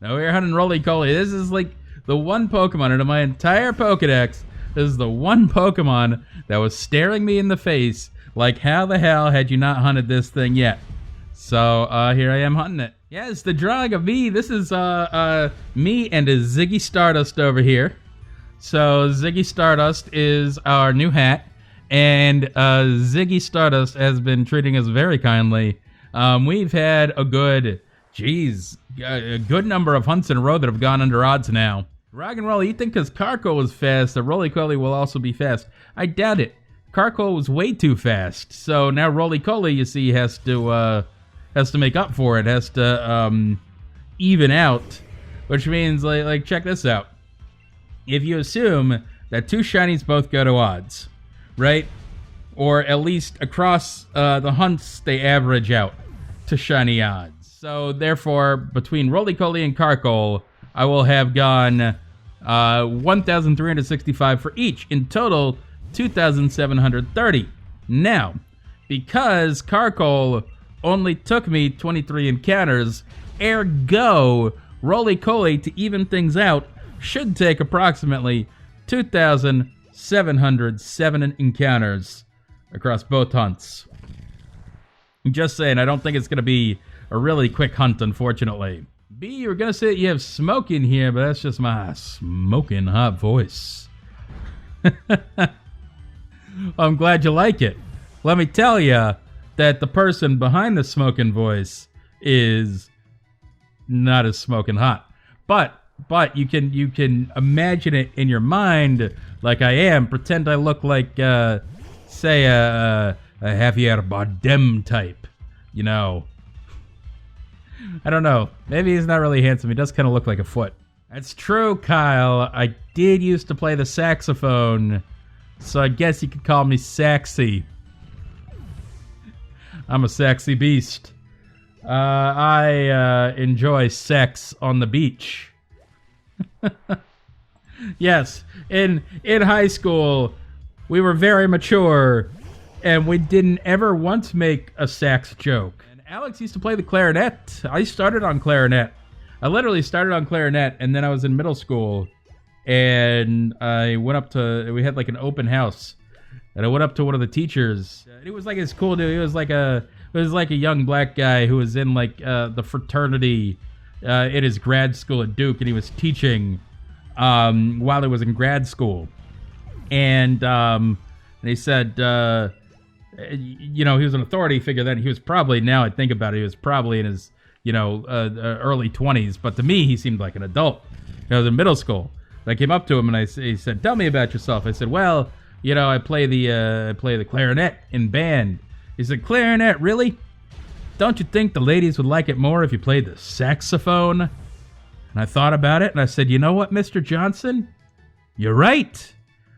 Now we're hunting Rolycoly. This is like the one Pokemon out of my entire Pokedex. This is the one Pokemon that was staring me in the face like, how the hell had you not hunted this thing yet? So here I am hunting it. Yes, the drawing of me. This is me and a Ziggy Stardust over here. So Ziggy Stardust is our new hat, and Ziggy Stardust has been treating us very kindly. We've had a good, a good number of hunts in a row that have gone under odds now. Rock and Roll, you think because Carkol was fast, that Rolycoly will also be fast? I doubt it. Carkol was way too fast, so now Rolycoly, you see, has to make up for it, has to even out, which means, like check this out. If you assume that two shinies both go to odds, right? Or at least across the hunts, they average out to shiny odds. So therefore, between Rolycoly and Carkol, I will have gone 1,365 for each. In total, 2,730. Now, because Carkol only took me 23 encounters, ergo, Rolycoly, to even things out, should take approximately 2,707 encounters across both hunts. I'm just saying, I don't think it's going to be a really quick hunt, unfortunately. B, you were going to say that you have smoke in here, but that's just my smoking hot voice. I'm glad you like it. Let me tell you that the person behind the smoking voice is not as smoking hot. But you can imagine it in your mind like I am. Pretend I look like, say, a Javier Bardem type, you know. I don't know. Maybe he's not really handsome. He does kind of look like a foot. That's true, Kyle. I did used to play the saxophone, so I guess you could call me SAX-y. I'm a SAX-y Beast. I enjoy sex on the beach. Yes, in high school, we were very mature, and we didn't ever once make a sax joke. And Alex used to play the clarinet. I started on clarinet. I literally started on clarinet, and then I was in middle school, and I went up to, we had like an open house, and I went up to one of the teachers. It was like this cool dude. It was like a young black guy who was in like the fraternity at his grad school at Duke, and he was teaching while he was in grad school. And he said, you know, he was an authority figure then. He was probably, now I think about it, he was probably in his, early 20s. But to me, he seemed like an adult. I was in middle school. I came up to him and he said, "Tell me about yourself." I said, "Well, I play the clarinet in band." He said, "Clarinet, really? Don't you think the ladies would like it more if you played the saxophone?" And I thought about it, and I said, "You know what, Mr. Johnson? You're right.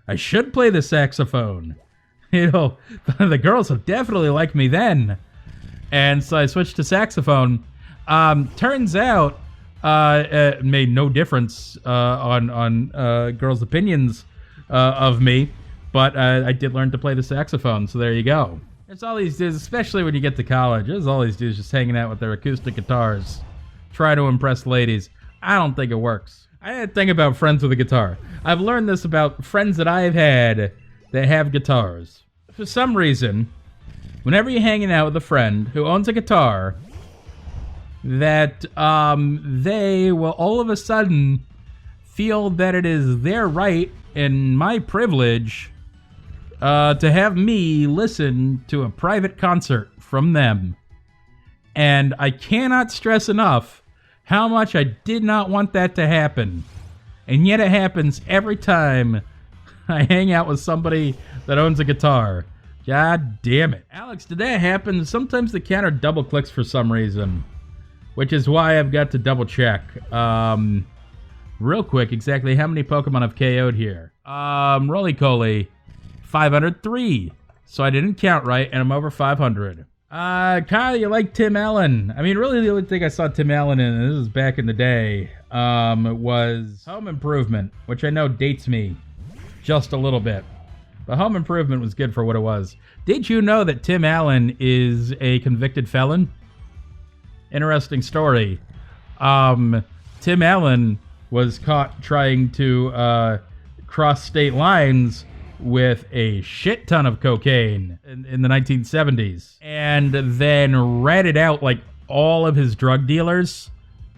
I should play the saxophone. The girls would definitely like me then." And so I switched to saxophone. Turns out, it made no difference on girls' opinions of me, but I did learn to play the saxophone, so there you go. It's all these dudes, especially when you get to college. There's all these dudes just hanging out with their acoustic guitars, try to impress ladies. I don't think it works. I had a thing about friends with a guitar. I've learned this about friends that I've had that have guitars. For some reason, whenever you're hanging out with a friend who owns a guitar, that they will all of a sudden feel that it is their right and my privilege to have me listen to a private concert from them. And I cannot stress enough how much I did not want that to happen. And yet it happens every time I hang out with somebody that owns a guitar. God damn it. Alex, did that happen? Sometimes the counter double clicks for some reason, which is why I've got to double check. Real quick, exactly how many Pokemon I've KO'd here. Rolycoly, 503. So I didn't count right, and I'm over 500. Kyle, you like Tim Allen? I mean, really the only thing I saw Tim Allen in, and this was back in the day, was Home Improvement, which I know dates me just a little bit. But Home Improvement was good for what it was. Did you know that Tim Allen is a convicted felon? Interesting story. Tim Tim Allen was caught trying to cross state lines with a shit ton of cocaine in the 1970s, and then ratted out like all of his drug dealers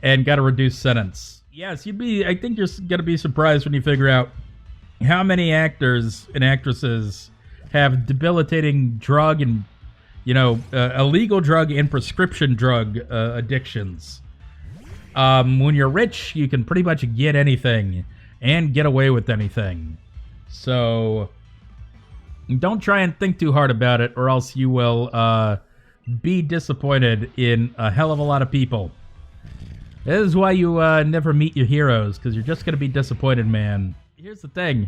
and got a reduced sentence. Yes, I think you're gonna be surprised when you figure out how many actors and actresses have debilitating drug and, illegal drug and prescription drug addictions. When you're rich, you can pretty much get anything and get away with anything. So don't try and think too hard about it, or else you will be disappointed in a hell of a lot of people. This is why you never meet your heroes, because you're just going to be disappointed, man. Here's the thing.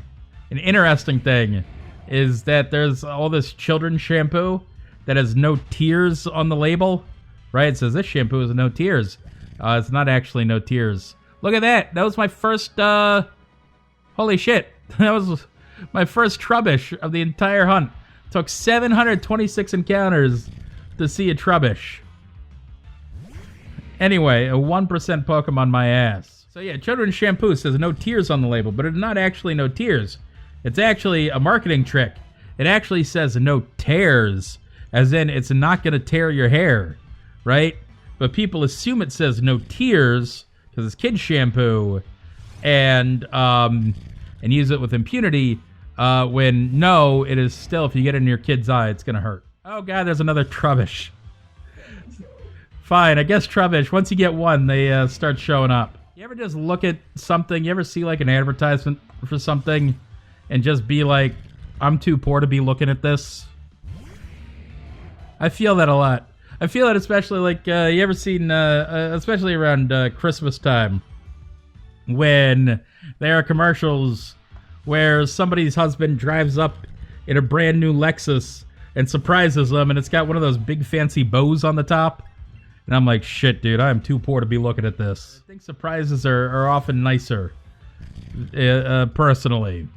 An interesting thing is that there's all this children's shampoo that has no tears on the label, right? It says this shampoo is no tears. It's not actually no tears. Look at that. That was my first, holy shit. That was my first Trubbish of the entire hunt. Took 726 encounters to see a Trubbish. Anyway, a 1% Pokemon my ass. So yeah, children's shampoo says no tears on the label, but it's not actually no tears. It's actually a marketing trick. It actually says no tears, as in it's not going to tear your hair, right? But people assume it says no tears because it's kid shampoo, and use it with impunity. When no, it is still, if you get it in your kid's eye, it's going to hurt. Oh god, there's another Trubbish. Fine, I guess Trubbish, once you get one, they start showing up. You ever just look at something, you ever see like an advertisement for something and just be like, I'm too poor to be looking at this? I feel that a lot. I feel it especially like, you ever seen, especially around Christmas time, when there are commercials where somebody's husband drives up in a brand new Lexus and surprises them, and it's got one of those big fancy bows on the top. And I'm like, shit, dude, I am too poor to be looking at this. I think surprises are often nicer, personally.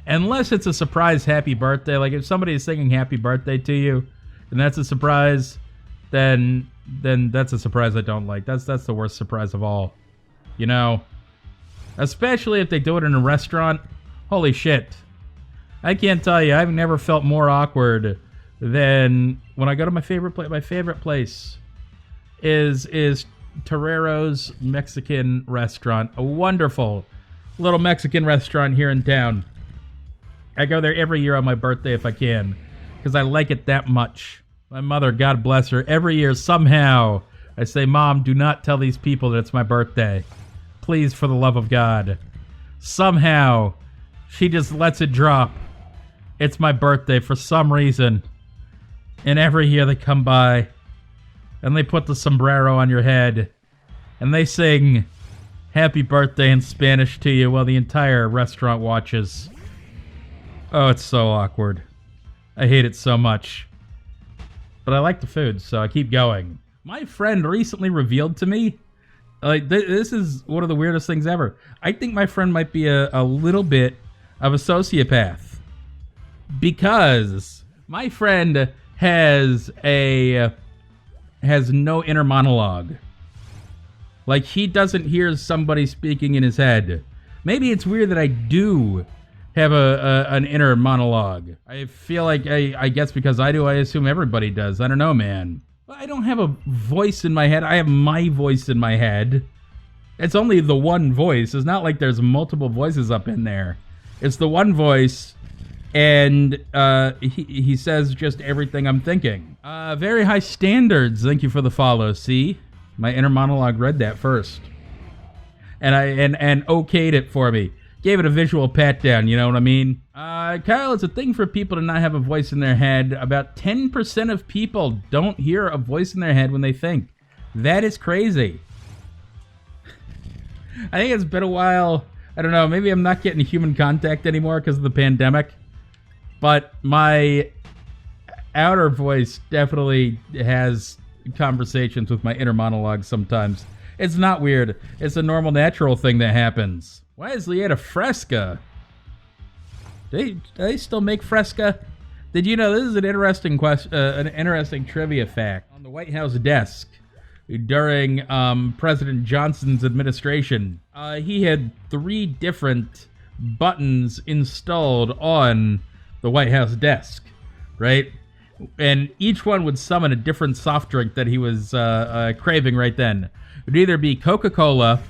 Unless it's a surprise happy birthday. Like, if somebody is singing happy birthday to you, and that's a surprise, then that's a surprise I don't like. That's the worst surprise of all. You know? Especially if they do it in a restaurant. Holy shit. I can't tell you, I've never felt more awkward than when I go to my favorite place. My favorite place is Torero's Mexican restaurant. A wonderful little Mexican restaurant here in town. I go there every year on my birthday if I can, because I like it that much. My mother, God bless her, every year somehow I say, Mom, do not tell these people that it's my birthday. Please, for the love of God. Somehow she just lets it drop. It's my birthday for some reason. And every year they come by and they put the sombrero on your head and they sing happy birthday in Spanish to you while the entire restaurant watches. Oh, it's so awkward. I hate it so much. But I like the food, so I keep going. My friend recently revealed to me, like, this is one of the weirdest things ever. I think my friend might be a little bit of a sociopath, because my friend has no inner monologue. Like, he doesn't hear somebody speaking in his head. Maybe it's weird that I do have an inner monologue. I feel like, I guess because I do, I assume everybody does. I don't know, man. I don't have a voice in my head. I have my voice in my head. It's only the one voice. It's not like there's multiple voices up in there. It's the one voice, and he says just everything I'm thinking. Very high standards. Thank you for the follow. See? My inner monologue read that first. And okayed it for me. Gave it a visual pat down, you know what I mean? Kyle, it's a thing for people to not have a voice in their head. About 10% of people don't hear a voice in their head when they think. That is crazy. I think it's been a while. I don't know, maybe I'm not getting human contact anymore because of the pandemic. But my outer voice definitely has conversations with my inner monologue sometimes. It's not weird. It's a normal, natural thing that happens. Why is Lieta Fresca? Do they still make Fresca? Did you know, this is an interesting question, an interesting trivia fact. On the White House desk, during President Johnson's administration. He had 3 different buttons installed on the White House desk, right? And each one would summon a different soft drink that he was craving right then. It would either be Coca-Cola,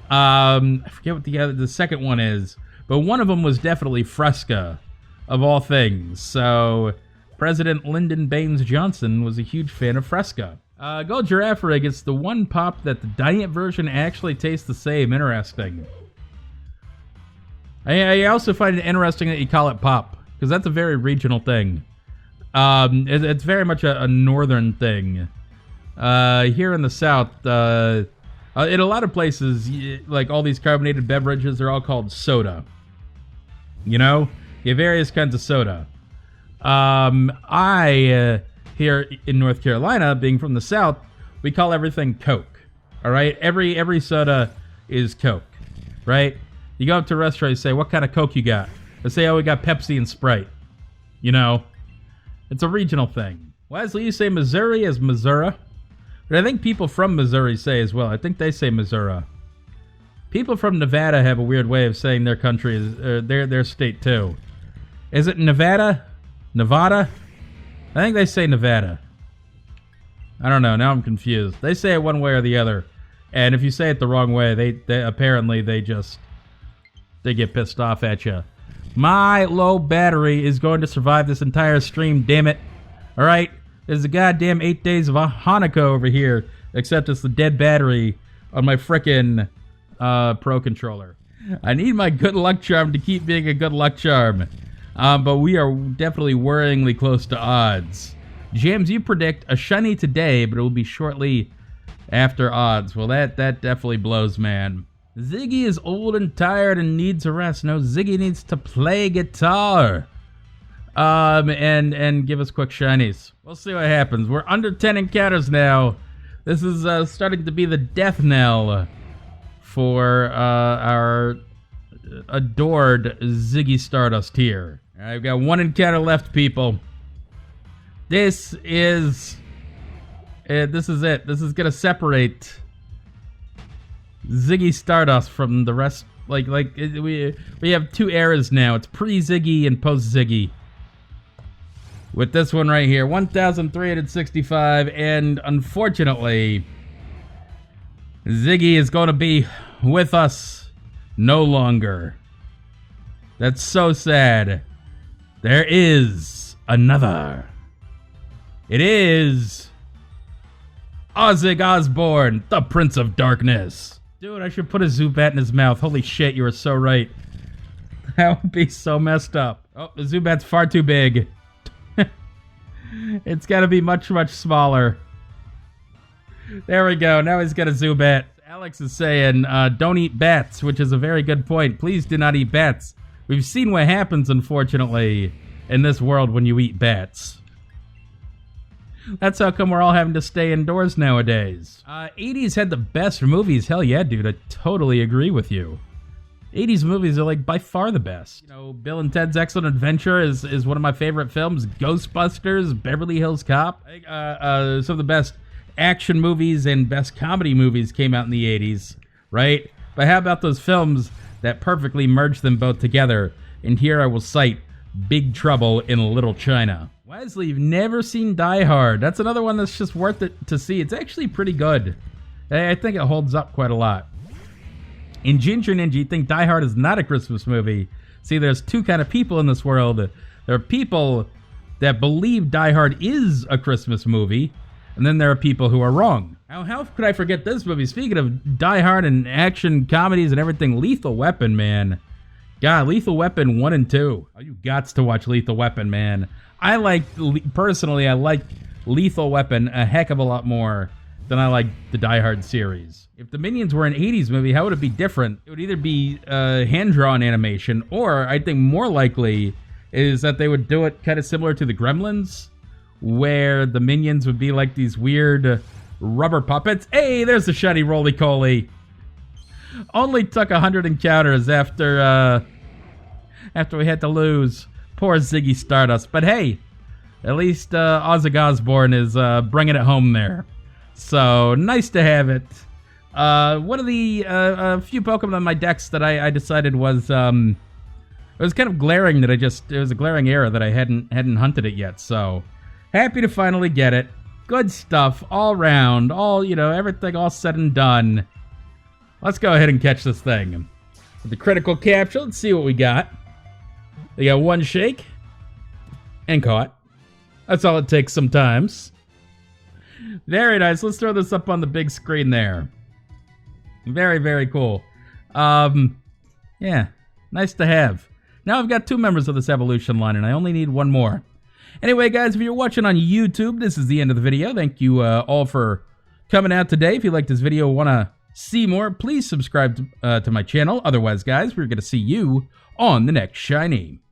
I forget what the second one is, but one of them was definitely Fresca, of all things. So President Lyndon Baines Johnson was a huge fan of Fresca. Gold Giraffe Rig, it's the one pop that the diet version actually tastes the same. Interesting. I also find it interesting that you call it pop, because that's a very regional thing. It's very much a northern thing. Here in the South, in a lot of places, like all these carbonated beverages, they're all called soda. You know? You have various kinds of soda. Here in North Carolina, being from the South, we call everything Coke. All right? Every soda is Coke, right? You go up to a restaurant, you say, what kind of Coke you got? They say, oh, we got Pepsi and Sprite. You know? It's a regional thing. Wesley, you say Missouri as Missouri? But I think people from Missouri say as well. I think they say Missouri. People from Nevada have a weird way of saying their country, their state too. Is it Nevada? Nevada? I think they say Nevada. I don't know. Now I'm confused. They say it one way or the other. And if you say it the wrong way, they apparently they get pissed off at you. My low battery is going to survive this entire stream, damn it. All right? There's a goddamn 8 days of Hannukah over here, except it's the dead battery on my frickin' Pro Controller. I need my good luck charm to keep being a good luck charm. But we are definitely worryingly close to odds. James, you predict a shiny today, but it will be shortly after odds. Well, that definitely blows, man. Ziggy is old and tired and needs a rest. No, Ziggy needs to play guitar. And give us quick shinies. We'll see what happens. We're under 10 encounters now. This is starting to be the death knell for our adored Ziggy Stardust here. All right, we've got 1 encounter left, people. This is it. This is gonna separate Ziggy Stardust from the rest. We have 2 eras now. It's pre-Ziggy and post-Ziggy. With this one right here, 1,365, and unfortunately, Ziggy is going to be with us no longer. That's so sad. There is another. It is Ozzig Osbourne, the Prince of Darkness. Dude, I should put a Zubat in his mouth. Holy shit, you were so right. That would be so messed up. Oh, the Zubat's far too big. It's got to be much, much smaller. There we go. Now he's got a Zubat. Alex is saying, don't eat bats, which is a very good point. Please do not eat bats. We've seen what happens, unfortunately, in this world when you eat bats. That's how come we're all having to stay indoors nowadays. 80s had the best movies. Hell yeah, dude. I totally agree with you. 80s movies are, like, by far the best. You know, Bill and Ted's Excellent Adventure is one of my favorite films. Ghostbusters, Beverly Hills Cop. Some of the best action movies and best comedy movies came out in the 80s, right? But how about those films that perfectly merge them both together? And here I will cite Big Trouble in Little China. Wesley, you've never seen Die Hard. That's another one that's just worth it to see. It's actually pretty good. I think it holds up quite a lot. In Ginger Ninja, you think Die Hard is not a Christmas movie. See, there's 2 kind of people in this world. There are people that believe Die Hard is a Christmas movie, and then there are people who are wrong. Now, how could I forget this movie? Speaking of Die Hard and action comedies and everything, Lethal Weapon, man. God, Lethal Weapon 1 and 2. Oh, you gots to watch Lethal Weapon, man. Personally, I like Lethal Weapon a heck of a lot more than I like the Die Hard series. If the Minions were an 80s movie, how would it be different? It would either be hand-drawn animation, or I think more likely is that they would do it kind of similar to the Gremlins, where the Minions would be like these weird rubber puppets. Hey, there's the Shiny Rolycoly. Only took 100 encounters after we had to lose. Poor Ziggy Stardust. But hey, at least Ozzig Osbourne is bringing it home there. So, nice to have it. One of the few Pokemon on my decks that I decided was, it was kind of glaring that it was a glaring error that I hadn't hunted it yet, so happy to finally get it. Good stuff all round, everything all said and done. Let's go ahead and catch this thing. With the critical capture, let's see what we got. We got one shake, and caught. That's all it takes sometimes. Very nice. Let's throw this up on the big screen there. Very, very cool. Yeah, nice to have. Now I've got 2 members of this evolution line, and I only need 1 more. Anyway, guys, if you're watching on YouTube, this is the end of the video. Thank you all for coming out today. If you liked this video and want to see more, please subscribe to my channel. Otherwise, guys, we're going to see you on the next Shiny.